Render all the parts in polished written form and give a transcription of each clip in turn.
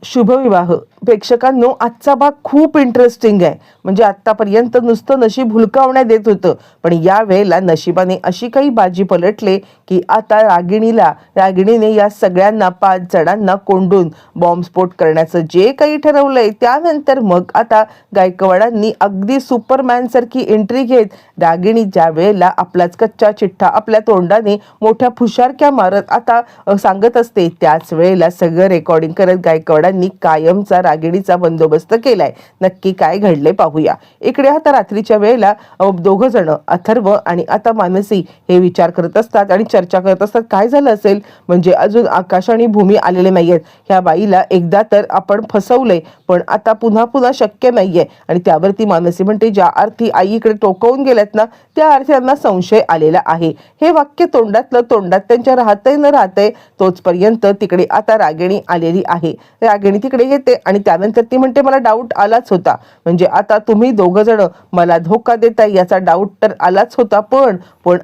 शुभविवाह प्रेक्षकांनो, आजचा भाग खूप इंटरेस्टिंग आहे. म्हणजे आतापर्यंत नुसतं नशीब हुलकावण्यात येत होतं, पण या वेळेला नशिबाने अशी काही बाजी पलटले की आता रागिणीने या सगळ्यांना 5 जणांना कोंडून बॉम्बस्फोट करण्याचं जे काही ठरवलंय, त्यानंतर मग आता गायकवाडांनी अगदी सुपरमॅन सारखी एंट्री घेत रागिणी ज्या वेळेला आपलाच कच्चा चिठ्ठा आपल्या तोंडाने मोठ्या फुशारक्या मारत आता सांगत असते, त्याच वेळेला सगळं रेकॉर्डिंग करत गायकवाडांनी कायमचा रागिणीचा बंदोबस्त केलाय. नक्की काय घडले पाहूया. इकडे आता रात्रीच्या वेळेला दोघं जण अथर्व आणि आता मानसी हे विचार करत असतात आणि चर्चा करत असतात. काय झालं असेल, म्हणजे अजून आकाश आणि भूमी आलेले नाहीयेत. ह्या बाईला एकदा तर आपण फसवलंय, पण आता पुन्हा पुन्हा शक्य नाहीये. आणि त्यावरती मानसी म्हणते, ज्या अर्थी आईकडे टोकवून गेल्यात ना, त्या अर्थी त्यांना संशय आलेला आहे. हे वाक्य तोंडातलं तोंडात त्यांच्या राहतंय न राहतंय तोचपर्यंत तिकडे आता रागिणी आलेली आहे. रागिणी तिकडे येते आणि त्यानंतर ती म्हणते, मला डाऊट आलाच होता. म्हणजे आता तुम्ही दोघं जण मला धोका देताय याचा डाऊट तर आलाच होता, पण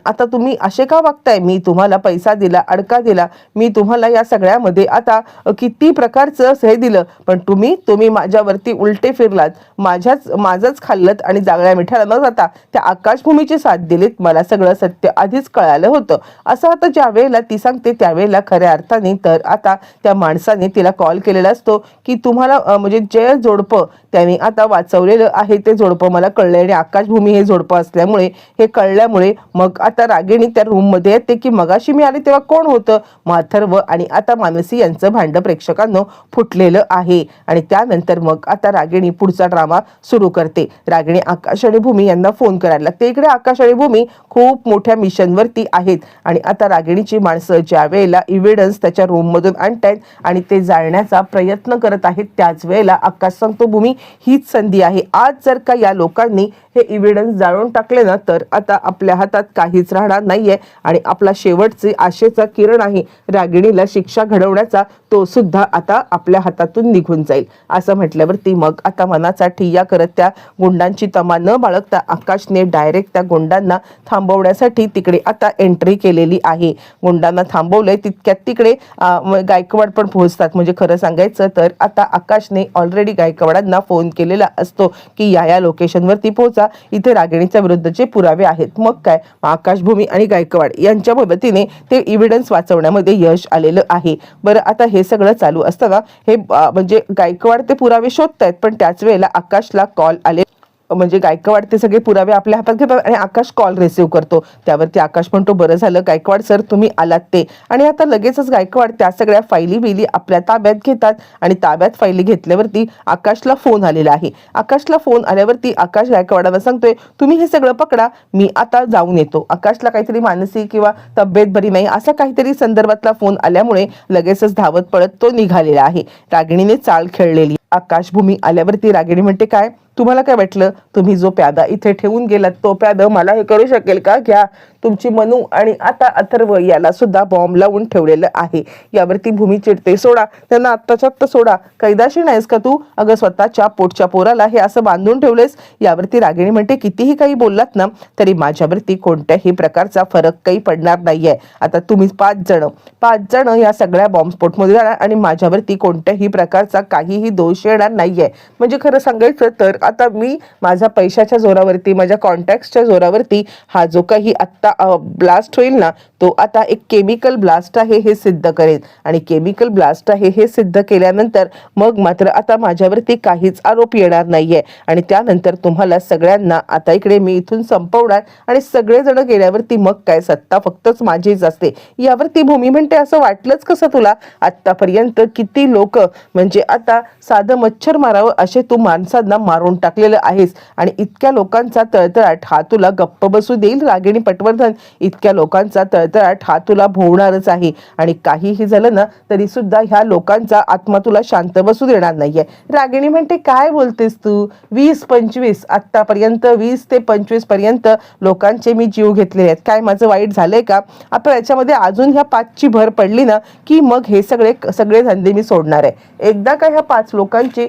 आता तुम्ही असे का वागताय? मी तुम्हाला पैसा दिला, अडका दिला, मी तुम्हाला या सगळ्यामध्ये आता किती प्रकारचं हे दिलं, पण तुम्ही माझ्यावरती उलटे फिरलात, माझंच खाल्लत आणि जागळ्या मिठाला न जाता त्या आकाशभूमीची साथ दिलीत. मला सगळं सत्य आधीच कळालं होतं. असं आता ज्या वेळेला ती सांगते त्यावेळेला खऱ्या अर्थाने तर आता त्या माणसाने तिला कॉल केलेला असतो की तुम्हाला म्हणजे जे जोडपं त्याने आता वाचवलेलं आहे ते जोडपं मला कळलं आणि आकाशभूमी हे जोडपं असल्यामुळे हे कळल्यामुळे मग आता रागिणी त्या रूममध्ये येते की मगाशी मी आले तेव्हा कोण होतं? अथर्व आणि आता मानसी यांचं भांडं प्रेक्षकांनो फुटलेलं आहे. आणि त्यानंतर मग आता रागिणी पुढचा ड्रामा सुरू करते. रागिणी आकाश आणि भूमी यांना फोन करायला लागते. इकडे आकाश आणि भूमी खूप मोठ्या मिशनवरती आहेत आणि आता रागिणीची माणसं ज्या वेळेला इव्हिडन्स त्याच्या रूममधून आणतायत आणि ते जाळण्याचा प्रयत्न करत आहेत, त्याच वेळेला आकाश सांगतो, भूमी हीच संधी आहे. आज जर का या लोकांनी हे इव्हिडन्स जाळून टाकले ना, तर आता आपल्या हातात काहीच राहणार नाहीये आणि आपला शेवटचे आशेचा किरण आहे रागिणीला शिक्षा घडवण्याचा, तो सुद्धा आता आपल्या हातातून निघून जाईल. असं म्हटल्यावरती मग आता मनाचा ठिय्या करत त्या गुंडांची तमा न बाळगता आकाशने डायरेक्ट त्या गुंडांना थांबवण्यासाठी तिकडे आता एंट्री केलेली आहे. गुंडांना थांबवलंय तितक्यात तिकडे गायकवाड पण पोहोचतात. म्हणजे खरं सांगायचं तर आता आकाशने ऑलरेडी गायकवाडांना फोन केलेला असतो की या लोकेशनवरती पोहोचा, इथे रागिणीच्या विरुद्धचे पुरावे आहेत. मग काय, आकाशभूमी आणि गायकवाड यांच्या मदतीने ते इव्हिडन्स वाचवण्यामध्ये यश आलेलं आहे. बरं, आता हे सगळं चालू असताना हे म्हणजे गायकवाड ते पुरावे शोधतायत, पण त्याच वेळेला आकाशला कॉल आले. म्हणजे गायकवाड ते सगळे पुरावे आपल्या हातात घेतात आणि आकाश कॉल रिसीव्ह करतो. त्यावरती आकाश म्हणतो, बरं झालं गायकवाड सर तुम्ही आलात ते. आणि आता लगेचच गायकवाड त्या सगळ्या फायली आपल्या ताब्यात घेतात आणि ताब्यात फायली घेतल्यावरती आकाशला फोन आलेला आहे. आकाशला फोन आल्यावरती आकाश गायकवाडांना सांगतोय, तुम्ही हे सगळं पकडा, मी आता जाऊन येतो. आकाशला काहीतरी मानसिक किंवा तब्येत बरी नाही असा काहीतरी संदर्भातला फोन आल्यामुळे लगेचच धावत पळत तो निघालेला आहे. रागिणीने चाल खेळलेली. आकाशभूमी आल्यावरती रागिणी म्हणते, काय तुम्हाला काय वाटलं, तुम्ही जो प्यादा इथे ठेवून गेलात तो प्यादा मला हे करू शकेल का? घ्या, तुमची मनू आणि आता अथर्व याला सुद्धा बॉम्ब लावून ठेवलेलं आहे. यावरती भूमी चिडते, सोडा त्यांना, आत्ताच्या आत्ता सोडा, कैदाशी नाहीस का तू? अगं स्वतःच्या पोटच्या पोराला हे असं बांधून ठेवलेस. यावरती रागिणी म्हणते, कितीही काही बोललात ना तरी माझ्यावरती कोणत्याही प्रकारचा फरक काही पडणार नाहीये. आता तुम्ही 5 जण या सगळ्या बॉम्बस्फोटमध्ये जाणार आणि माझ्यावरती कोणत्याही प्रकारचा काहीही दोष येणार नाहीये. म्हणजे खरं सांगायचं तर आता मी माझ्या पैशाच्या जोरावरती, माझ्या कॉन्टॅक्टच्या जोरावरती हा जो काही आत्ता ब्लास्ट होईल ना, तो आता एक केमिकल ब्लास्ट आहे हे सिद्ध करेल. आणि केमिकल ब्लास्ट आहे हे सिद्ध केल्यानंतर मग मात्र आता माझ्यावरती काहीच आरोप येणार नाहीये. आणि त्यानंतर तुम्हाला सगळ्यांना आता इकडे मी इथून संपवणार आणि सगळेजण गेल्यावरती मग काय, सत्ता फक्तच माझीच असते. यावरती भूमी म्हणते, असं वाटलंच कसं तुला? आतापर्यंत किती लोक, म्हणजे आता साधं मच्छर मारावं असे तू माणसांना मारून टाकलेलं आहेस आणि इतक्या लोकांचा तळतळाट हा तुला गप्प बसू देईल? रागिणी पटवर्धन, इतक्या लोकांचा तळतळाट हा तुला भोवणारच आहे आणि काहीही झालं ना तरी सुद्धा ह्या लोकांचा आत्मा तुला शांत बसू देणार नाहीये. रागिणी म्हणते, काय बोलतेस तू? 20-25 आतापर्यंत 20 ते 25 पर्यंत लोकांचे मी जीव घेतलेले आहेत. काय माझं वाईट झालंय का? आता याच्यामध्ये अजून ह्या 5ची भर पडली ना की मग हे सगळे धंदे मी सोडणार आहे. एकदा का ह्या 5 लोकांचे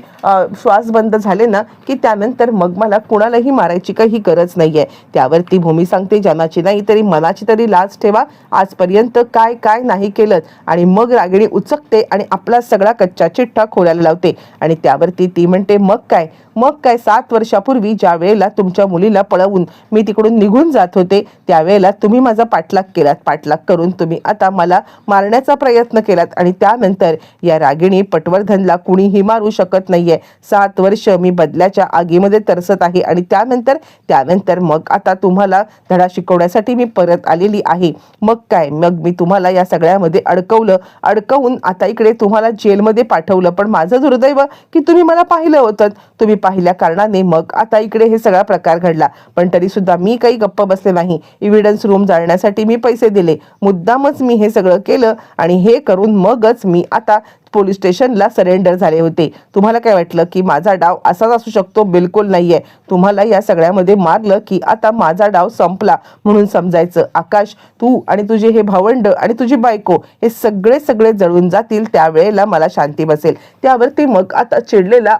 श्वास बंद झाले ना की की त्यानंतर मग मला कुणालाही मारायची काही गरज नाहीये. त्यावरती भूमी सांगते, जनाची नाही तरी मनाची तरी लाज ठेवा, आजपर्यंत काय काय नाही केलं. आणि मग रागिणी उचकते आणि आपला सगळा कच्चा चिठ्ठा खोलायला लावते. आणि त्यावरती ती म्हणते, मग काय 7 वर्षापूर्वी ज्या वेळेला तुमच्या मुलीला पळवून मी तिकडून निघून जात होते, त्यावेळेला तुम्ही माझा पाठलाग केलात. पाठलाग करून तुम्ही आता मला मारण्याचा प्रयत्न केलात. आणि त्यानंतर या रागिणी पटवर्धनला कुणीही मारू शकत नाहीये. 7 वर्ष मी बदल्याच्या आगीमध्ये तरसत आहे. आणि त्यानंतर मग आता तुम्हाला धडा शिकवण्यासाठी मी परत आलेली आहे. मग मी तुम्हाला या सगळ्यामध्ये अडकवून आता इकडे तुम्हाला जेलमध्ये पाठवलं. पण माझं दुर्दैव की तुम्ही मला पाहिलं होतं. तुम्ही पाहिल्या कारणाने मग आता इकडे हे सगळा प्रकार घडला. पण तरी सुद्धा मी काही गप्प बसले नाही. एव्हिडन्स रूम जाळण्यासाठी मी पैसे दिले. मुद्दामच मी हे सगळं केलं आणि हे करून मगच मी आता पोलीस स्टेशनला सरेंडर झाले होते. तुम्हाला काय वाटलं की माझा डाव असाच असू शकतो? बिलकुल नाहीये. तुम्हाला या सगळ्यामध्ये मारलं की आता माझा डाव संपला म्हणून समजायचं. आकाश, तू आणि तुझे हे भावंड आणि तुझी बायको हे सगळे जळून जातील, त्यावेळेला मला शांती बसेल. त्यावरती मग आता चिडलेला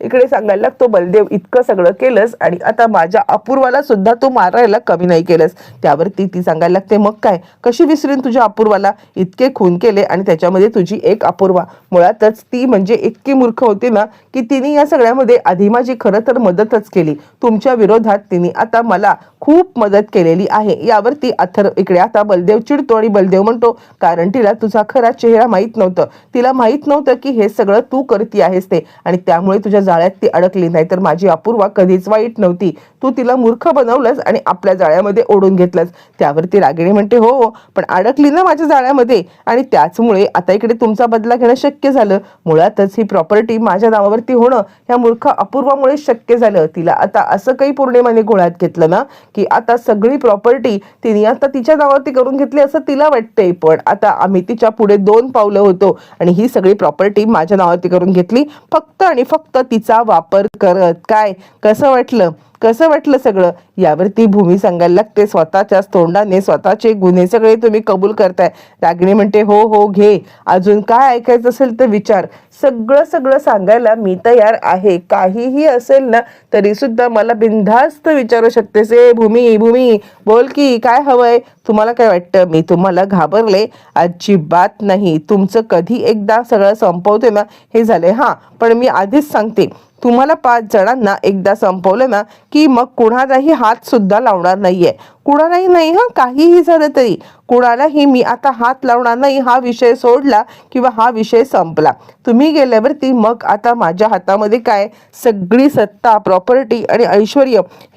इकडे सांगायला लागतो, बलदेव, इतकं सगळं केलंस आणि आता माझ्या अपूर्वाला सुद्धा तू मारायला कमी नाही केलंस. त्यावरती ती सांगायला लागते, मग काय, कशी विसरेन तुझ्या अपूर्वाला? इतके खून केले आणि त्याच्यामध्ये तुझी एक अपूर्वा. मुळातच ती म्हणजे इतकी मूर्ख होती ना की तिने या सगळ्यामध्ये आधी माझी खरं तर मदतच केली. तुमच्या विरोधात तिने आता मला खूप मदत केलेली आहे. यावरती इकडे आता बलदेव चिडतो आणि बलदेव म्हणतो, कारण तिला तुझा खरा चेहरा माहीत नव्हतं. तिला माहीत नव्हतं की हे सगळं तू करती आहेस ते, आणि त्यामुळे तुझ्या जाळ्यात ती अडकली. नाही तर माझी अपूर्वा कधीच वाईट नव्हती. तू तिला मूर्ख बनवलंस आणि आपल्या जाळ्यामध्ये ओढून घेतलंस. त्यावरती रागिणी म्हणते, हो, पण अडकली ना माझ्या जाळ्यामध्ये, आणि त्याचमुळे आता इकडे तुमचा बदला घेणं शक्य झालं. मुळातच ही प्रॉपर्टी माझ्या नावावरती होणं ह्या मूर्ख अपूर्वामुळे शक्य झालं. तिला आता असं काही पौर्णिमाने गोळ्यात घेतलं ना की आता सगळी प्रॉपर्टी तिने आता तिच्या नावावरती करून घेतली असं तिला वाटतंय. पण आता आम्ही तिच्या पुढे 2 पावलं होतो आणि ही सगळी प्रॉपर्टी माझ्या नावावरती करून घेतली, फक्त आणि फक्त तिचा वापर करत. काय, कसं वाटलं सगळं? यावरती भूमी सांगायला लागते, स्वतःच्याच तोंडाने स्वतःचे गुन्हे सगळे तुम्ही कबूल करताय. रागिणी म्हणते, हो घे, अजून काय ऐकायचं असेल तर विचार. सगळं सांगायला मी तयार आहे. काहीही असेल ना तरी सुद्धा मला बिनधास्त विचारू शकतेस. भूमी बोल की, काय हवंय? तुम्हाला काय वाटतं मी तुम्हाला घाबरले? अजिबात नाही. तुमचं कधी एकदा सगळं संपवते ना हे झालंय. पण मी आधीच सांगते, तुम्हाला 5 जणांना एकदा संपवलं ना की मग कुणालाही हात सुद्धा लावणार नाहीये. कुणालाही नाही, काहीही झालं तरी कुणालाही मी आता हात लावणार नाही. हा विषय सोडला किंवा हा विषय संपला. तुम्ही गेल्यावरती मग आता माझ्या हातामध्ये काय, सगळी सत्ता, प्रॉपर्टी आणि ऐश्वर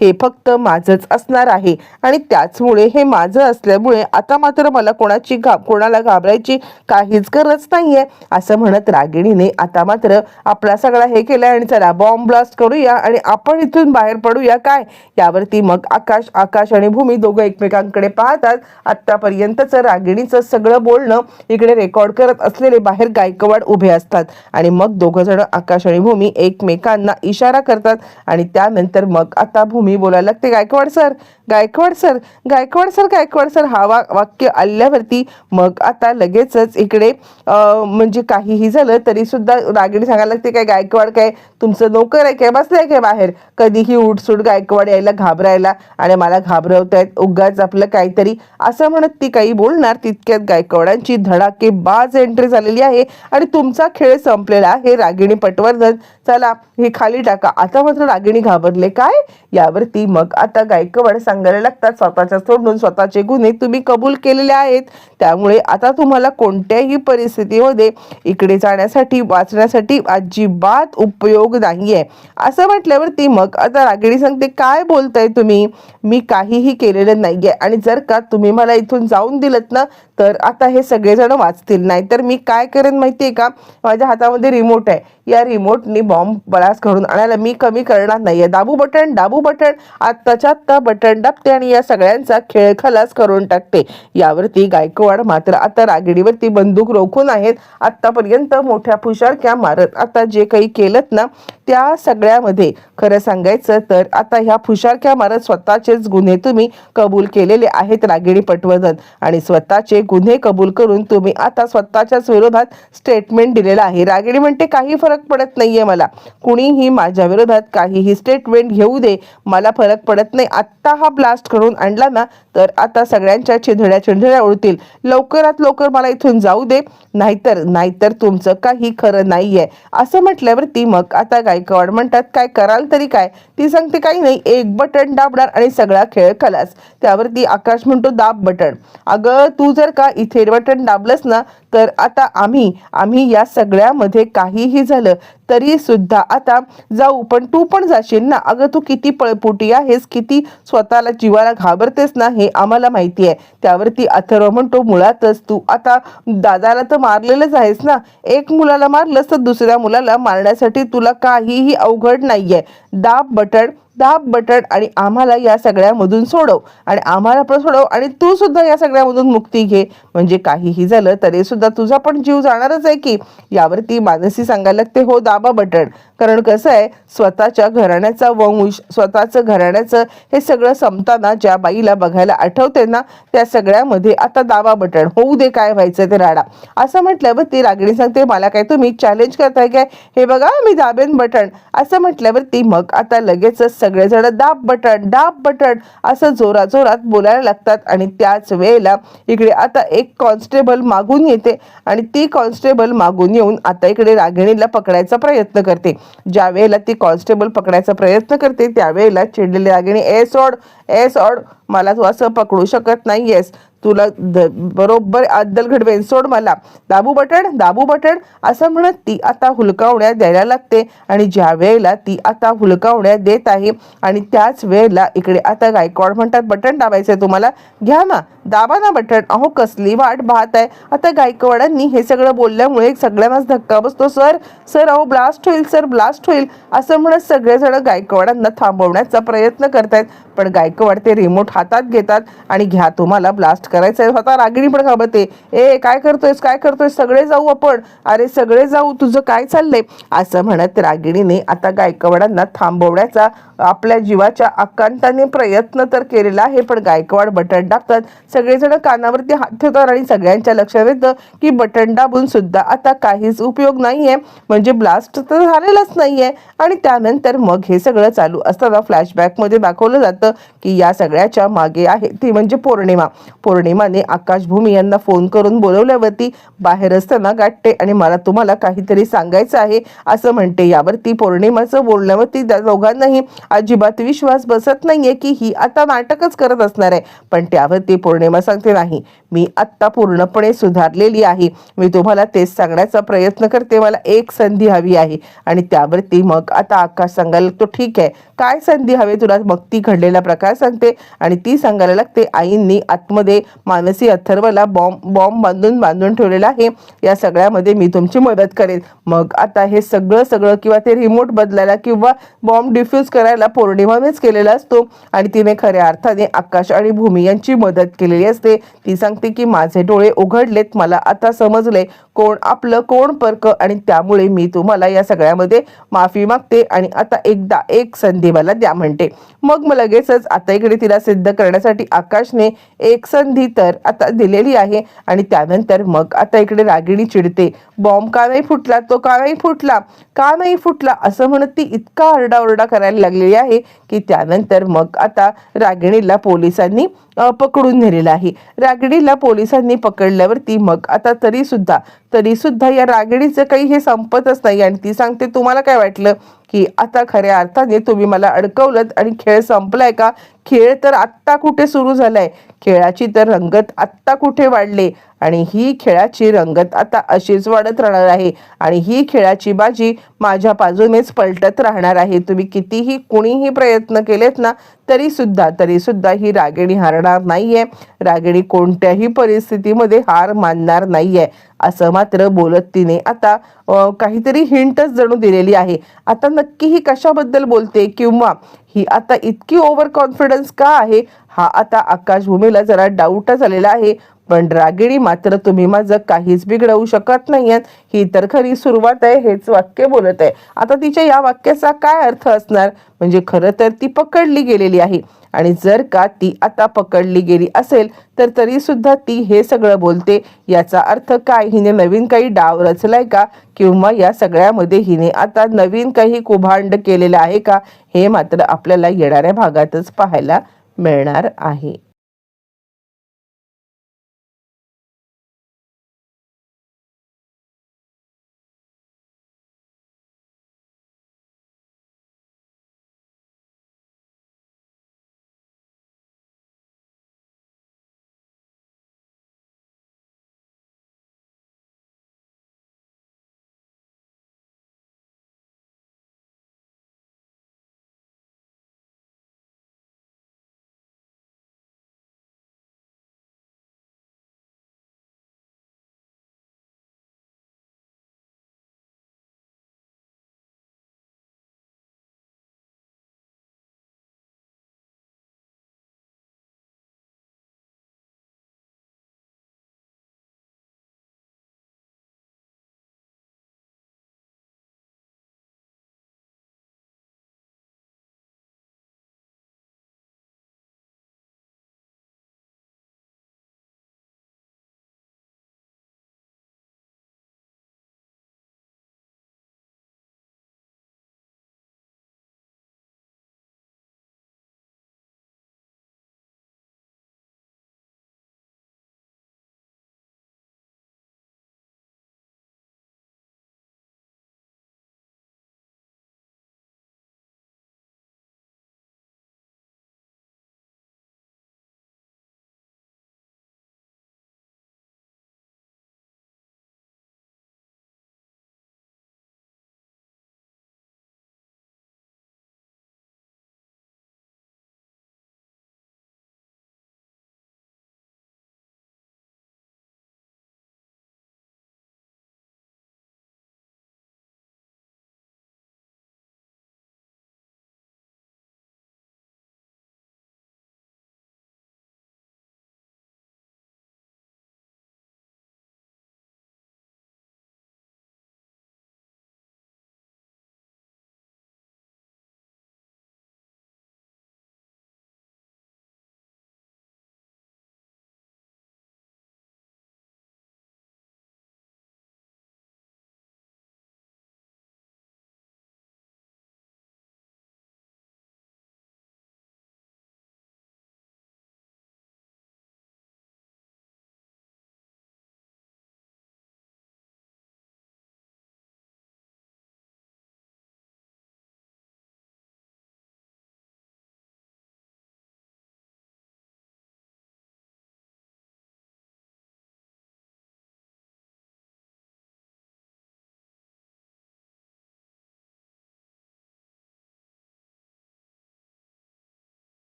हे फक्त माझंच असणार आहे. आणि त्याचमुळे हे माझं असल्यामुळे आता मात्र मला कोणाला घाबरायची काहीच गरज नाहीये. असं म्हणत रागिणीने आता मात्र आपला सगळा हे केलाय आणि चला बॉम्ब ब्लास्ट करूया आणि आपण इथून बाहेर पडूया. काय, यावरती मग आकाश आणि भूमी दोघं एकमेकांकडे पाहतात. आतापर्यंतच रागिणीचं सगळं बोलणं इकडे रेकॉर्ड करत असलेले बाहेर गायकवाड उभे असतात. आणि मग दोघं जण आकाश आणि भूमी एकमेकांना इशारा करतात. आणि त्यानंतर मग आता भूमी बोलायला लागते, गायकवाड सर हा वाक्य आल्यावरती मग आता लगेचच इकडे म्हणजे काहीही झालं तरी सुद्धा रागिणी सांगायला लागते, काय गायकवाड काय तुमचं नोकर आहे काय, बसलाय काय बाहेर? कधीही उठसूट गायकवाड यायला घाबरायला आणि मला घाबरवतायत, उगाच आपलं काहीतरी, असं म्हणत ती काही बोलणार तितक्यात गायकवाडांची धडाकेबाज एंट्री झालेली आहे आणि तुमचा खेळ संपलेला आहे. रागिणी पटवर्धन, चला हे खाली टाका. आता मात्र रागिणी घाबरले. काय, यावरती मग आता गायकवाड सांगायला लागतात, स्वतःच्या तोंडून स्वतःचे गुन्हे तुम्ही कबूल केलेले आहेत, त्यामुळे आता तुम्हाला कोणत्याही परिस्थितीमध्ये इकडे जाण्यासाठी वाचण्यासाठी अजिबात उपयोग नाहीये. असं म्हटल्यावरती मग आता रागिणी सांगते, काय बोलताय तुम्ही? मी काहीही केलेलं नाहीये आणि जर का तुम्ही मला इथून जाऊन दिलत ना तर आता हे सगळेजण वाचतील. नाहीतर मी काय करेन माहितीये का, माझ्या हातामध्ये रिमोट आहे, या रिमोटनी बॉम्ब ब्लास्ट करून आणायला मी कमी करणार नाहीये. दाबू बटन, आत्ताच्या आत्ता बटन दाबते आणि या सगळ्यांचा खेळ खलास करून टाकते. यावरती गायकवाड मात्र आता रागिणीवरती बंदूक रोखून आहेत. आतापर्यंत मोठ्या फुशारक्या मारत आता जे काही केलंत ना त्या सगळ्यामध्ये खरं सांगायचं तर आता ह्या फुशारक्या मारत स्वतःचेच गुन्हे तुम्ही कबूल केलेले आहेत रागिणी पटवर्धन, आणि स्वतःचे गुन्हे कबूल करून तुम्ही आता स्वतःच्याच विरोधात स्टेटमेंट दिलेलं आहे. रागिणी म्हणते काही फरक पडत नाहीये मला, कुणीही माझ्या विरोधात काहीही स्टेटमेंट घेऊ दे, मला फरक पडत नाही. आत्ता हा ब्लास्ट करून आणला ना तर आता सगळ्यांच्या चिंधड्या उडतील. लवकरात लवकर मला इथून जाऊ दे, नाहीतर तुमचं काही खरं नाहीये. असं म्हटल्यावरती मग आता गायकवाड म्हणतात काय कराल तरी काय? ती सांगते काही नाही, एक बटन दाबणार आणि सगळा खेळ खलास. त्यावरती आकाश म्हणतो दाब बटन. अगं तू जर का इथे बटन दाबलंस ना तर आता आम्ही या सगळ्यामध्ये काहीही झालं तरी सुद्धा आता जाऊ, पण तू पण जाशील ना. अगं तू किती पळपुटी आहेस, किती स्वतःला जीवाला घाबरतेस ना, हे आम्हाला माहिती आहे. त्यावरती अथर्व म्हणतो मुळातच तू आता दादाला तर मारलेलंच आहेस ना, एक मुलाला मारलंस तर दुसऱ्या मुलाला मारण्यासाठी तुला काहीही अवघड नाहीये. दाब बटन आणि आम्हाला या सगळ्यामधून सोडव आणि तू सुद्धा या सगळ्यामधून मुक्ती घे. म्हणजे काहीही झालं तरी सुद्धा तुझा पण जीव जाणारच आहे की. यावरती मानसी सांगायला लागते हो दाबा बटन. कारण कसं आहे, स्वतःच्या घराण्याचा वंश, स्वतःचं घराण्याचं हे सगळं संपताना ज्या बाईला बघायला आठवते ना त्या सगळ्यामध्ये आता दाबा बटन, होऊ दे काय व्हायचं ते राडा. असं म्हटल्यावर ती रागिणी सांगते मला काय तुम्ही चॅलेंज करताय काय? हे बघा मी दाबेन बटन. असं म्हटल्यावरती मग आता लगेचच सगळेजण दाब बटन असं जोरात बोलायला लागतात. आणि त्याच वेळेला इकडे आता एक कॉन्स्टेबल मागून येते आणि ती कॉन्स्टेबल मागून येऊन आता इकडे रागिणीला पकडायचा प्रयत्न करते. ज्या वेळेला ती कॉन्स्टेबल पकडायचा प्रयत्न करते त्यावेळेला चिडलेली रागिणी ए सोड, मला तू असं पकडू शकत नाहीयेस, तुला बरोबर अद्दल घडवेन, सोड मला. दाबू बटन असं म्हणत ती आता हुलकावण्या द्यायला लागते. आणि ज्या वेळेला ती आता हुलकावण्या देत आहे आणि त्याच वेळेला इकडे आता गायकवाड म्हणतात बटन दाबायचंय तुम्हाला, घ्या ना, दाबा ना बटन. अहो कसली वाट पाहत आहे. आता गायकवाडांनी हे सगळं बोलल्यामुळे सगळ्यांनाच धक्का बसतो. सर अहो ब्लास्ट होईल असं म्हणत सगळेजण गायकवाडांना थांबवण्याचा प्रयत्न करतायत. पण गायकवाड ते रिमोट हातात घेतात आणि घ्या तुम्हाला ब्लास्ट करायचंय. स्वतः रागिणी पण घाबरते, ए काय करतोयस, सगळे जाऊ आपण, अरे सगळे जाऊ, तुझं काय चाललंय? असं म्हणत रागिणीने आता गायकवाडांना थांबवण्याचा आपल्या जीवाच्या आकांताने प्रयत्न तर केलेला आहे. पण गायकवाड बटन दाबतात. सगळेजण कानावरती हात ठेवतात आणि सगळ्यांच्या लक्षात येतं की बटन दाबून सुद्धा आता काहीच उपयोग नाहीये, म्हणजे ब्लास्ट तर झालेलाच नाहीये. आणि त्यानंतर मग हे सगळं चालू असताना फ्लॅशबॅक मध्ये दाखवलं जातं की या सगळ्याच्या मागे आहे ती म्हणजे पौर्णिमाने आकाश भूमी यांना फोन करून बोलवल्यावरती बाहेर असताना गाठते आणि मला तुम्हाला काहीतरी सांगायचं आहे असं म्हणते. यावरती पौर्णिमाचं बोलण्यावरती त्या दोघांनाही अजिबात विश्वास बसत नाहीये की ही आता नाटकच करत असणार आहे. पण त्यावरती पौर्णिमा सांगते नाही, मी आत्ता पूर्णपणे सुधारलेली आहे, मी तुम्हाला तेच सांगण्याचा प्रयत्न करते, मला एक संधी हवी आहे. आणि त्यावरती मग आता आकाश सांगायला लागतो ठीक आहे, काय संधी हवी तुला? मग ती घडलेला प्रकार सांगते आणि ती सांगायला लागते आईंनी आतमध्ये मानसी अथर्वला बॉम्ब बांधून ठेवलेला आहे, या सगळ्यामध्ये मी तुमची मदत करेन. मग आता हे सगळं किंवा ते रिमोट बदलायला किंवा बॉम्ब डिफ्यूज करायला पौर्णिमानेच केलेला असतो आणि तिने खऱ्या अर्थाने आकाश आणि भूमी यांची मदत केलेली असते. ती सांगते की माझे डोळे उघडलेत, मला आता समजले कोण आपलं कोण परक, आणि त्यामुळे मी तुम्हाला या सगळ्यामध्ये माफी मागते आणि आता एकदा एक संधी मला द्या म्हणते. मग लगेचच आता इकडे तिला सिद्ध करण्यासाठी आकाशने एक संधी तर आता दिलेली आहे. आणि त्यानंतर मग आता इकडे रागिणी चिडते, बॉम्ब का नाही फुटला, तो का नाही फुटला असं म्हणत ती इतका आरडाओरडा करायला लागलेली आहे की त्यानंतर मग आता रागिणीला पोलिसांनी पकडून नेलेलं आहे. रागिणीला पोलिसांनी पकडल्यावरती मग आता तरी सुद्धा या रागिणीचं काही हे संपतच नाही. आणि ती सांगते तुम्हाला काय वाटलं की आता खऱ्या अर्थाने तुम्ही मला अडकवलं आणि खेळ संपलाय का? खेळ तर आत्ता कुठे सुरू झालाय, खेळाची तर रंगत आत्ता कुठे वाढले आणि ही खेळाची रंगत आता अशीच वाढत राहणार आहे आणि ही खेळाची बाजी माझ्या बाजूनेच पलटत राहणार आहे. तुम्ही कितीही कुणीही प्रयत्न केलेत ना तरी सुद्धा ही रागिणी हारणार नाहीये. रागिणी कोणत्याही परिस्थितीमध्ये हार मानणार नाहीये असं मात्र बोलत तिने आता काहीतरी हिंटच जणू दिलेली आहे. आता नक्की ही कशाबद्दल बोलते किंवा ही आता इतकी ओव्हर कॉन्फिडन्स का आहे, हा आता आकाश भूमीला जरा डाऊटच आलेला आहे. पण रागिणी मात्र तुम्ही माझं काहीच बिघडवू शकत नाहीयेत, ही तर खरी सुरुवात आहे हेच वाक्य बोलत आहे. आता तिच्या या वाक्याचा काय अर्थ असणार, म्हणजे खरं तर ती पकडली गेलेली आहे आणि जर का ती आता पकडली गेली असेल तर तरी सुद्धा ती हे सगळं बोलते. याचा अर्थ काय? हिने नवीन काही डाव रचलाय का? किंवा या सगळ्यामध्ये हिने आता नवीन काही कुभांड केलेलं आहे का? हे मात्र आपल्याला येणाऱ्या भागातच पाहायला मिळणार आहे.